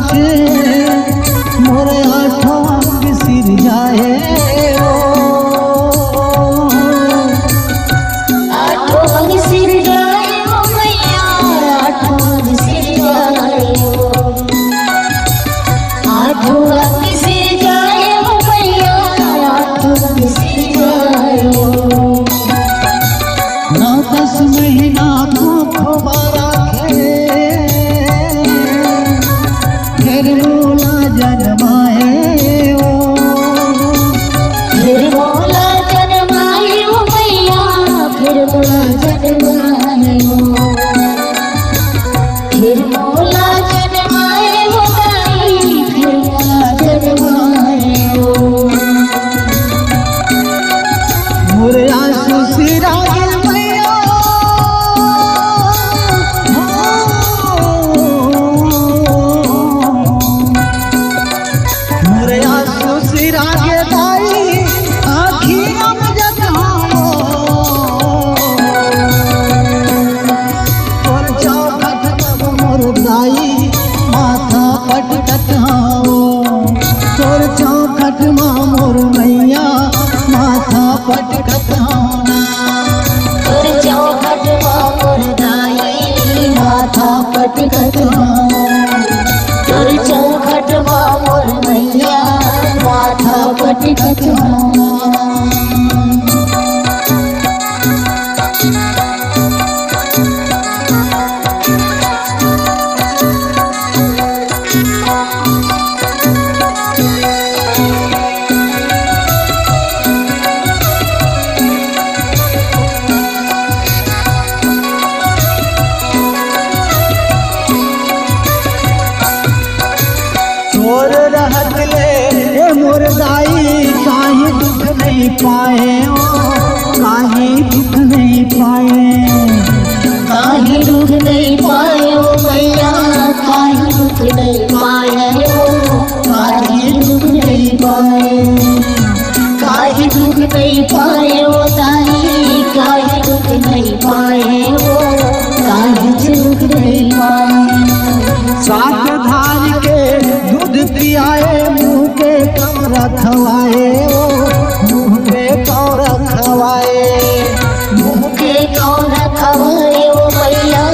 राखे मोरे आठों अंग सिर जाए आठों अंग सिर जाए ओ मैया आठों अंग सिर जाए आठों अंग सिर जाए ओ मैया आठों अंग सिर जाए 9-10 महीना खोबा राखे फिर मोला जन्माए फिर मोला जन्माए ओ मैया फिर मोला जन्माए फिर मोला जन्माए ओ गाई फिर मोला जन्माए मोरे आंसू सिरा चौखट मोर मैया माथा पटकत होना तोर चौखट मोर दाई माथा पटकत तोर चौखट मोर मैया माथा पटकत मोर रहत ले मोर दाई काहे दुख नहीं पाए काहे दुख नहीं पाए काहे दुख नहीं पाए ओ मैया काहे दुख नहीं पाए काहे दुख नहीं पाए काहे दुख नहीं पाए ओ दाई काहे दुख नहीं पाए काहे दुख नहीं पाए सात धार के दूध पियाए मुँह के कमरा खवाए मुँह के कौरा खवाए मुँह के कौरा खवाए ओ मैया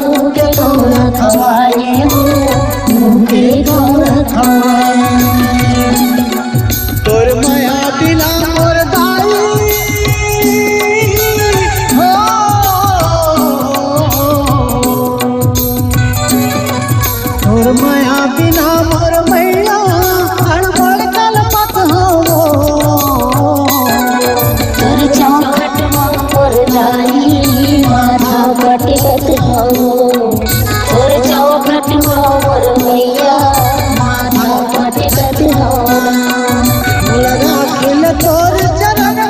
मुँह के कौरा खवाए मुँह के कौरा खवाए तोर माया बिना मोर दाई तोर माया बिना मोर मैया हड़बड़ कलपत हो तोर चौखट मोर दाई माथा पटकत तोर चौखट मोर मैया माथा पटकत राखिल तोर चरण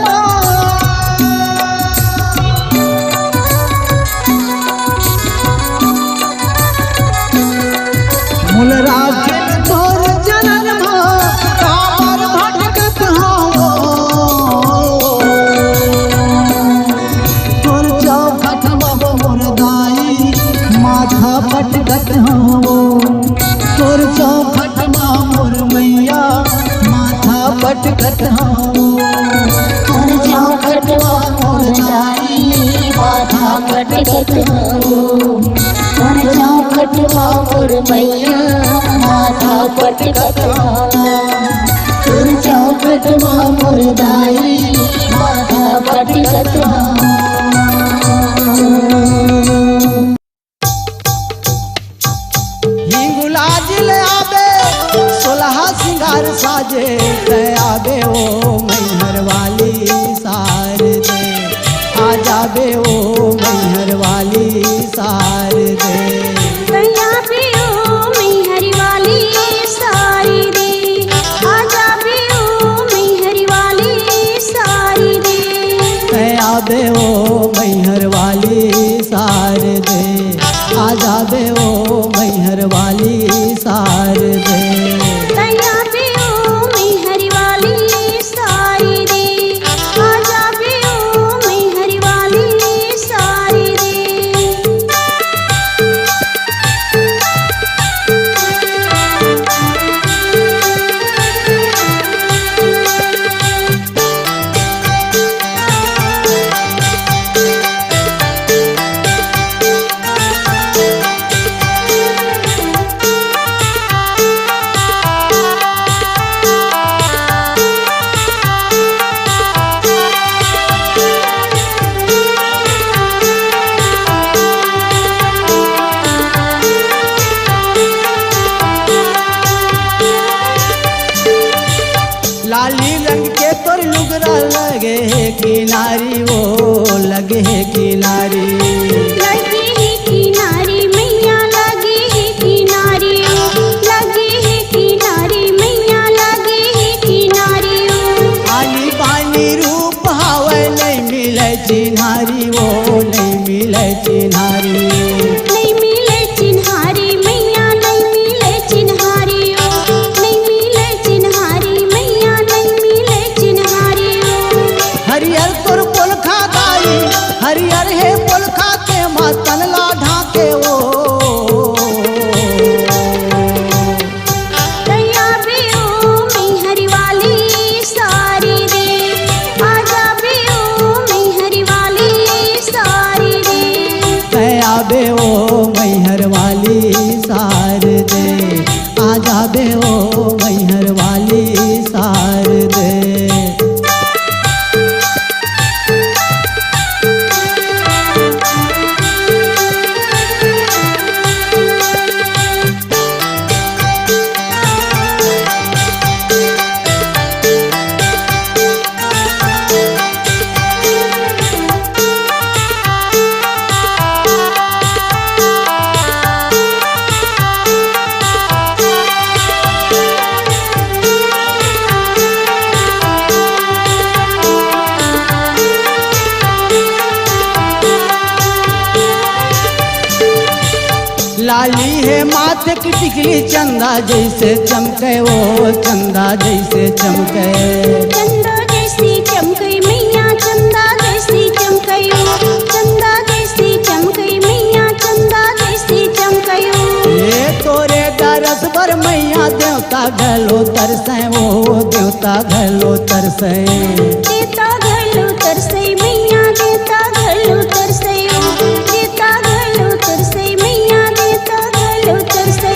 मूल राखिल तोर चरण काबर भटकत हो तोर चौखट मोर दाई माथा पटकत हो तोर चौखट मोर मैया माथा पटकत हो तोर चौखट मोर दाई माथा पटकत तोर चौखट मोर मैया माथा पटकत तोर चौखट मोर दाई माथा पटकत सिंगार साजे आबे ओ मैहर वाली सार दे आ जाबे ओ मैहर वाली सार दे आबे ओ मैहर वाली सारी दे आ जाबे ओ मैहर वाली सारी दे आबे ओ मैहर वाली सार दे आ जाबे ओ मैहर वाली सार दे दूसरा लगे है किनारी, वो लगे है किनारी। लगी है किनारी मैया लगी है किनारी, लगी है किनारी मैया लगी है किनारी। आली पानी रूप हावे नहीं मिले चिन्हारी, वो नहीं मिले चिन्हारी। नहीं मिले चिन्हारी मैया नहीं मिले चिन्हारी, नहीं मिले चिन्हारी मैया नहीं मिले चिन्हारी। हरियर तोर पोलखा दाई, हरियर है पोलखा के मातन ला ढाके वो। तैया बे ओ मैहर वाली सारी रे, आजा बे ओ मैहर वाली सारी रे। कया बे ओ मैहर वाली सार दे, आजा बे ओ मैहर वाली सार दे। लाली है माथे की टिकली चंदा जैसे चमके, वो चंदा जैसे चमके। चंदा जैसी चमकई मैया चंदा जैसी चमकई, चंदा जैसी चमकई मैया चंदा जैसी चमकई। ये तोरे दरस पर मैया देवता घलो तरसे, वो देवता घलो तरसे। देता घलो तरसे मैया देता घलो तरसे, देता घलो तरसे मैया देता घलो तरसे।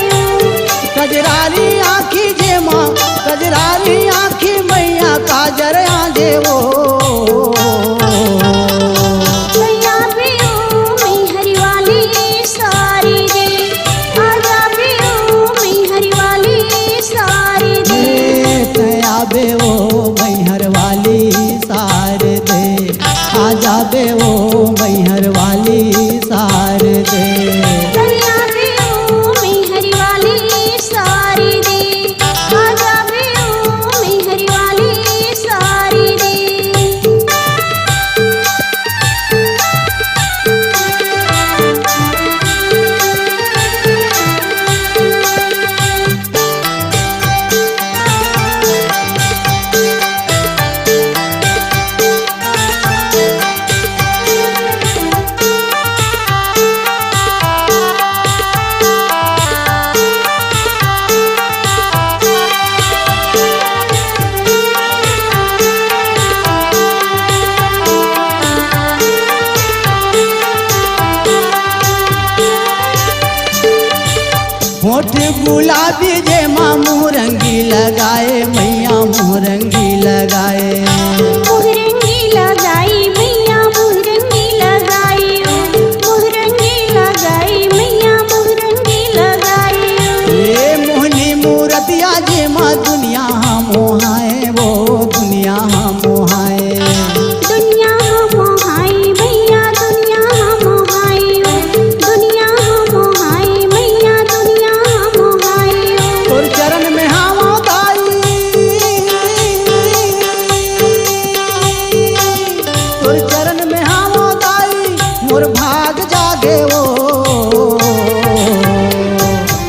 कजरारी आँखी जे माँ, कजरारी आँखी मैया काजर आंधे वो। तैया बे ओ मैहर वाली सारी रे, आजा बे ओ मैहर वाली सारी रे। तया बे वो मैहर वाली सार दे, आजा बे वो मैहर वाली सार दे। तैया बे ओ मैहर वाली सारी रे, आजा बे ओ मैहर वाली सारी रे। होठ गुलाबी जे माँ मुहरंगी लगाए, मैया मुहरंगी लगाए। मुहरंगी लगाई मैया मुहरंगी लगाई, मुहरंगी लगाई मैया मुहरंगी लगाई। ये मोहनी मूरतिया जे माँ दुनिया मोहाए, वो दुनिया मोहाए। दुनिया मोहाई मैया दुनिया मोहाई, दुनिया मोहाई मैया दुनिया मोहाई। तोर चरण में हावा दाई, तोर चरण में हावा दाई, मोर भाग जागे वो।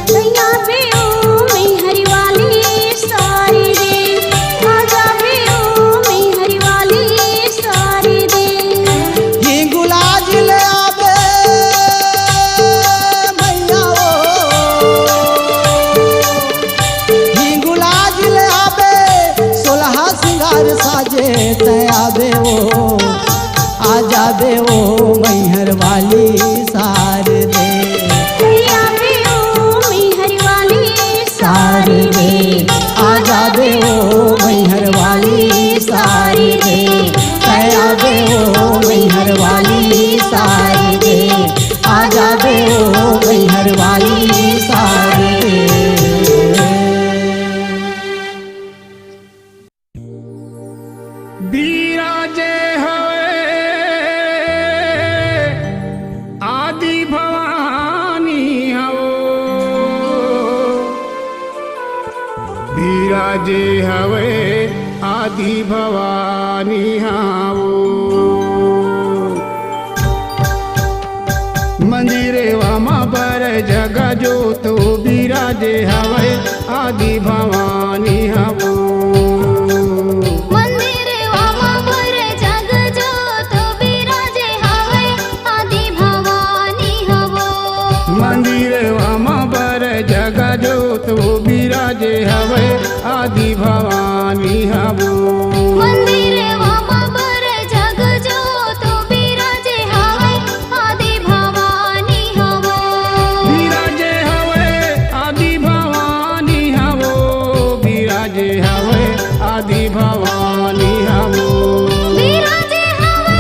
तैया बे ओ मैहर वाली सारी रे, आजा बे ओ मैहर वाली सारी रे। ही गुलाज ले आवे मैया वो, ही गुलाज ले आवे, सोलहा सिंगार साजे तयाबे वो। आजा बे वो मैहर वाली सार दे, तैया बे ओ मैहर वाली सार दे। आजा बे वो मैहर वाली सार दे, तयाबे वो मैहर वाली सार दे। आजा बे वो मैहर वाली सार दे। બિરાજે હવે આદિ ભવાની હાવો મંદિરે વામાં બર જગ જોતો બિરાજે હવે આદિ ભવાની હાવો મંદિરે વામાં બર જગ જોતો બિરાજે હવે આદિ ભવાની હવો મંદિરે વામાં બર જગ જોતો બિરાજે હવે આદિ ભવાની હાવો મંદિરે વામાં બર જગ જોતો બિરાજે હવે આદિ ભવાની હવો બિરાજે હવે આદિ ભવાની હાવો બિરાજે હવે આદિ ભવાની હાવો બિરાજે હવે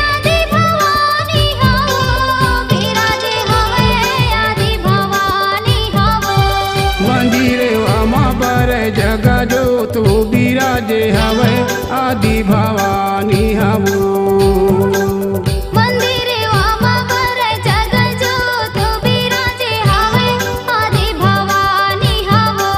આદિ ભવાની હવો બિરાજે હવે આદિ ભવાની હવો મંદિરે વામાં બર જગ જોતો બિરાજે હવે આદિ ભવાની હાવો મંદિરે વામાં બર જગ જોતો બિરાજે હવે આદિ ભવાની હવો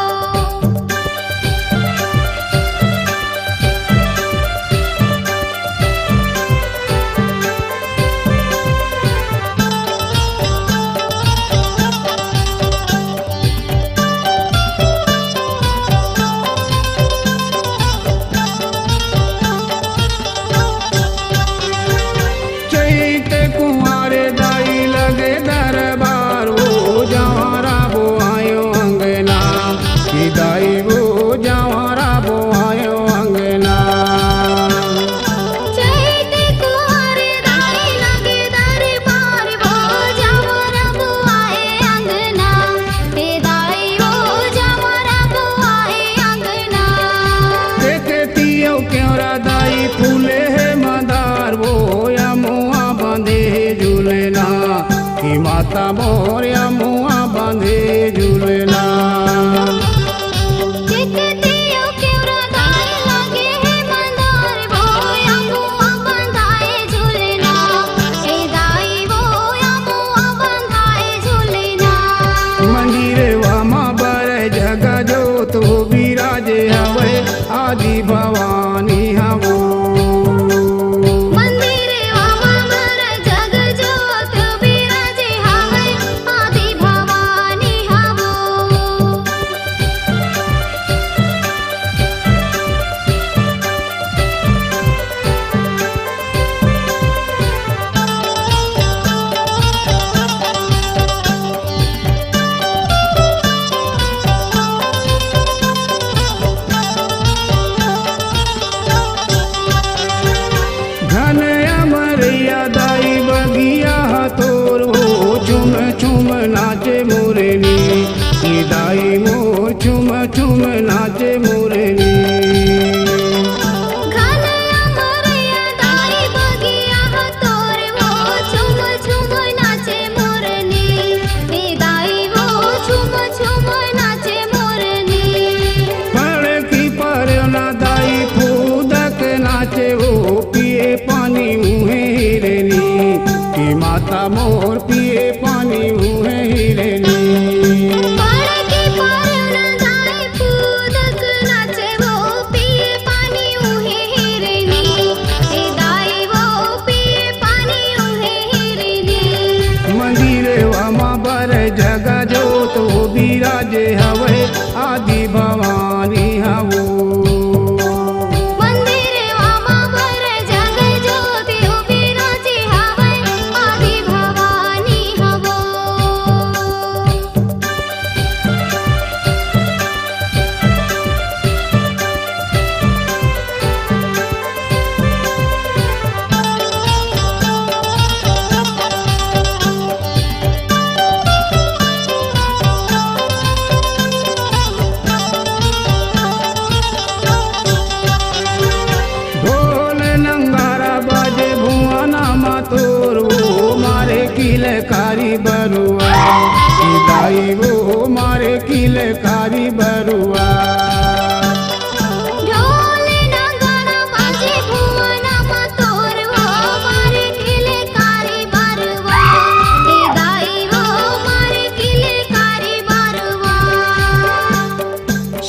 चैत कुंवारे दाई लगे दरबार वो जवारा वो आयो अंगना कि दाई वो जवारा वो आयो अंगना चैत कुंवारे दाई लगे दरबार वो जवारा वो आए अंगना हे दाई वो जवारा वो आए अंगना देखतियो क्योरा दाई फूले है मदार वो या मुआ बंधे झूलना कि माता मोर या मुआ बंधे झूलना देखतियो क्योरा दाई लगे है मंदार वो अमुआ बंधाए झूलना हे दाई वो अमुआ बंधाए झूलना मंदिरे वामा बर जग जोतो बिराजे हवे आदि भवानी हवो મંદિરે વામાં બર જગ જોત બિરાજે હવે આદિ ભવાની હવો घन अमरिया दाई बगिया हतोर वो चुम चुम नाचे मोरनी ये दाई मोर चुम चुम नाचे मोरनी ઘન અમરૈયા દાઈ બગિયા હતોર વો છુમ છુમ નાચે મોરની હે દાઈ વો છુમ છુમ નાચે મોરની फल की पर ना दाई फूदक नाचे वो पिए पानी मुहे हिरनी कि माता मोर पिए पानी मुहे हिरनी પાળકી પારણા દાઈ પૂદક નાચે વો પીએ પાણી ઉહે હિરણી હે દાઈ વો પીએ પાણી ઉહે હિરણી मंदिरे वामा बर जग जोतो बिराजे हवे आदि भवानी हवो મંદિરે વામાં બર જગ જોતે બિરાજે હવે આદિ ભવાની હવો ढोल नंगारा बाजे भुआना मातोर वो मारे किलकारी बरुआ कि दाई वो मारे किलकारी बरुआ ઢોલ નગારા બાજે ભુવનમાં તોરવો મારે કિલે કારી બારવા હે દાઈ વો મારે કિલે કારી બારવા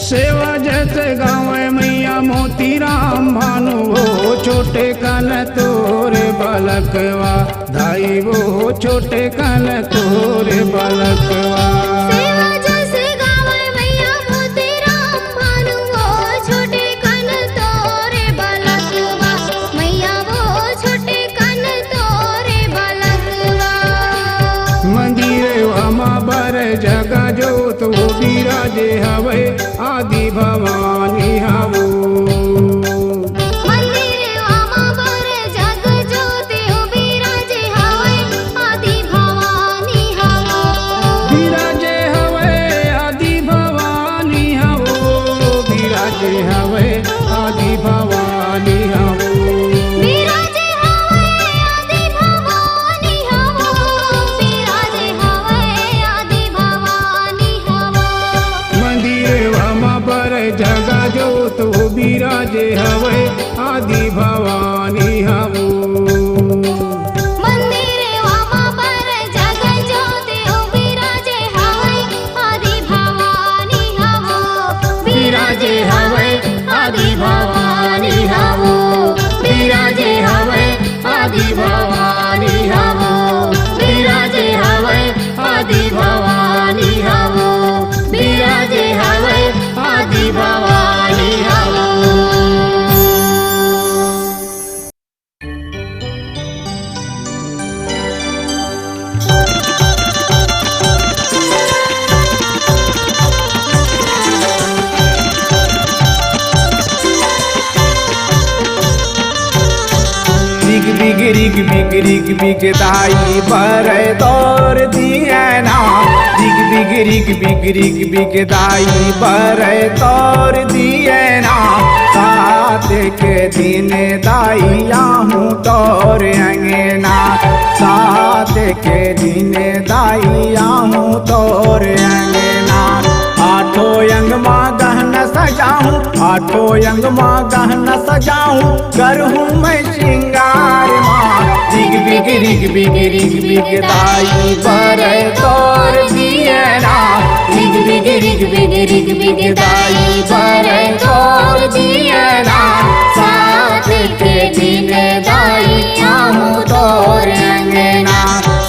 सेवा जस गावे मैया मोती राम भानु हो छोटे कन तोरे बलकवा दाई वो छोटे कन तोरे बलकवा। सेवा जैसे गावे मैया मोती राम भानु वो छोटे कन तोरे बलकवा मैया वो छोटे कन तोरे बलकवा। मंदिर वमा बर जगा जोत वो विराजे हवे आदि भवानी हवो। मंदिर आमा बर जग ज्योति हो विराजे हवे आदि भवानी हवो। विराजे हवे आदि भवानी हवो विराजे हवे आदि भवानी हवो। विराजे हवे आदि भवानी हवो विराजे हवे आदि भवानी हवो। मंदिर वमा बर जगा जोत वो विराजे हवे आदि भवानी हवो। मंदिर आमा बर जग ज्योति हो विराजे हवे आदि भवानी हवो विराजे हवे आदि भवानी हवो विराजे हवे आदि भवानी हवो विराजे हवे आदि भवानी हवो विराजे हवे आदि भवानी हवो। रिग बिग दाई पर तोर दिए ना रिग बिग दाई पर तोर दिए ना सात के दिन दाई आहूँ तोर अंगना सात के दिन दाई आहूँ तोर अंगना। आठों अंग माँ गहना सजाऊं आठों अंग माँ गहना सजाऊं करहूँ मैं श्रृंगार माँ। रिग बिग दाई पर तोर दिए ना रिग बिग दाई पर तोर दिए ना सात के दिन दाई आहूँ तोर अंगना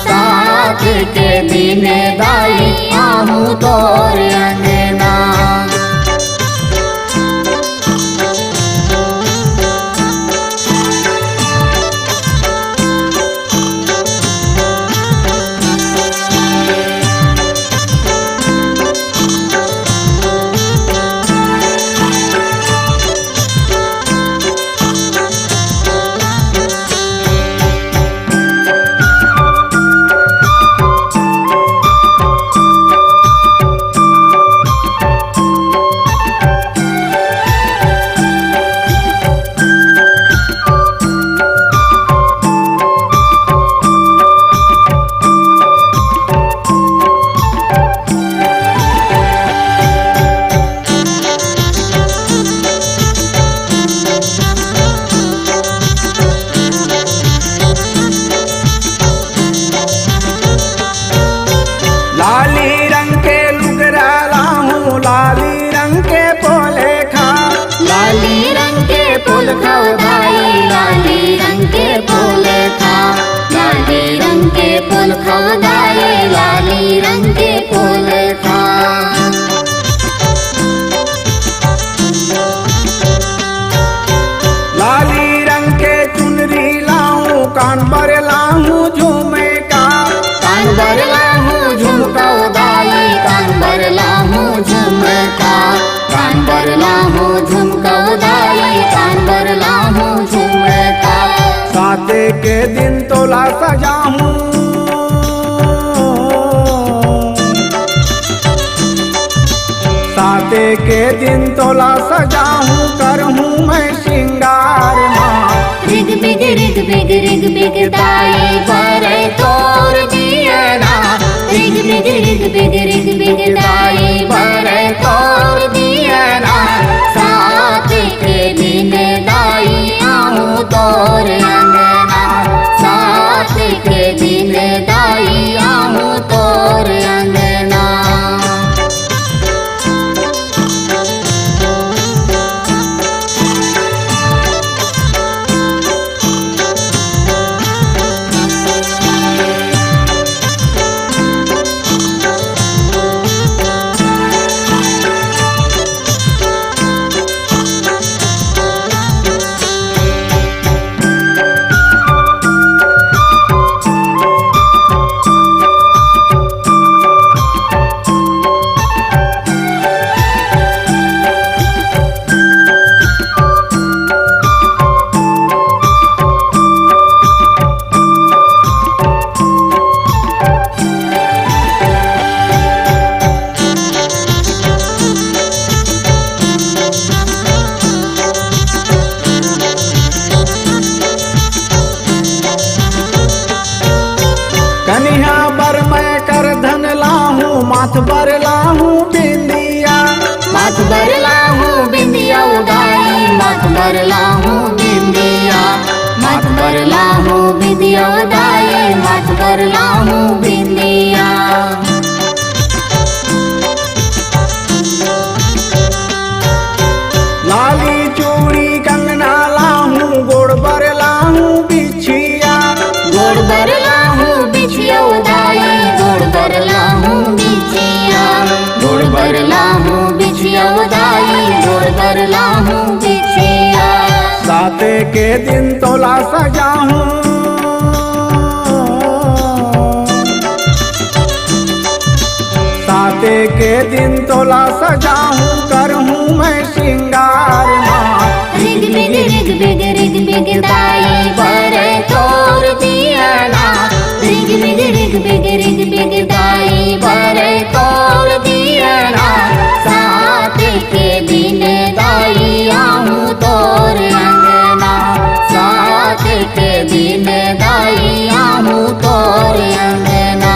सात के दिन दाई आहूँ तोर अंगना। के दिन तोला सजाऊं साते के दिन तोला सजाऊं करहूं मैं श्रृंगार माँ। रिग बिग दाई भरे तोर दिए ना रिग बिग दाई भरे तोर दिए ना सात के दिन दाई आहूँ तोर अंगना सात के दिन दाई आहूँ तोर अंगना। माथ बरला हूँ बिंदिया, माथ बरला हूँ बिंदिया उदाई, माथ बरला हूँ बिंदिया, माथ बरला हूँ बिंदिया उदाई, माथ बरला हूँ बिंदिया। लाली चूड़ी कंगना लाहूँ, गोड़ बरला हूँ बिछिया, गोड़ बरला हूँ बिछिया उदाई, गोड़ बरला हूँ बिछिया, गोड़ बरला हूँ बिछिया उदाई, गोड़ बरला हूँ बिछिया। साते के दिन तोला सजाहूँ, साते के दिन तोला सजाहूँ, करहूँ मैं श्रृंगार माँ। रिग बिग दाई बरे तोर दिया ना, रिग बिग दाई बरे तोर दिया ना। सात के दिन दाई आऊँ तोर अंगना, सात के दिन दाई आऊँ तोर अंगना।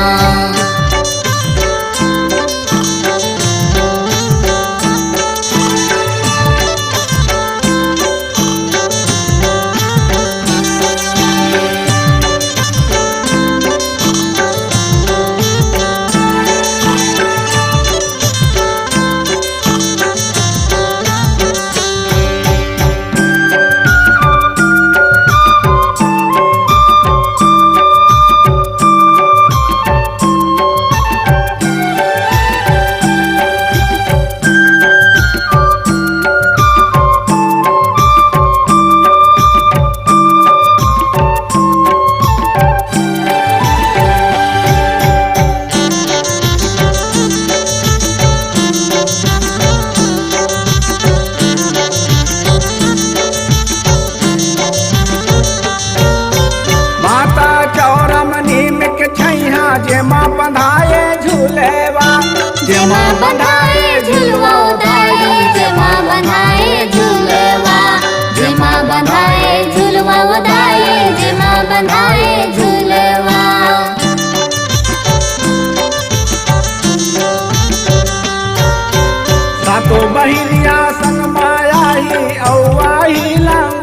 जेमा बंधाए झूलेवा, जेमा बंधाए झुलवा उदाई, जेमा बंधाए झुलवा, जेमा बंधाए झुलवा उदाई, जेमा बंधाए झुलवा। सातो बहिरिया संग माया ही औ आई लंग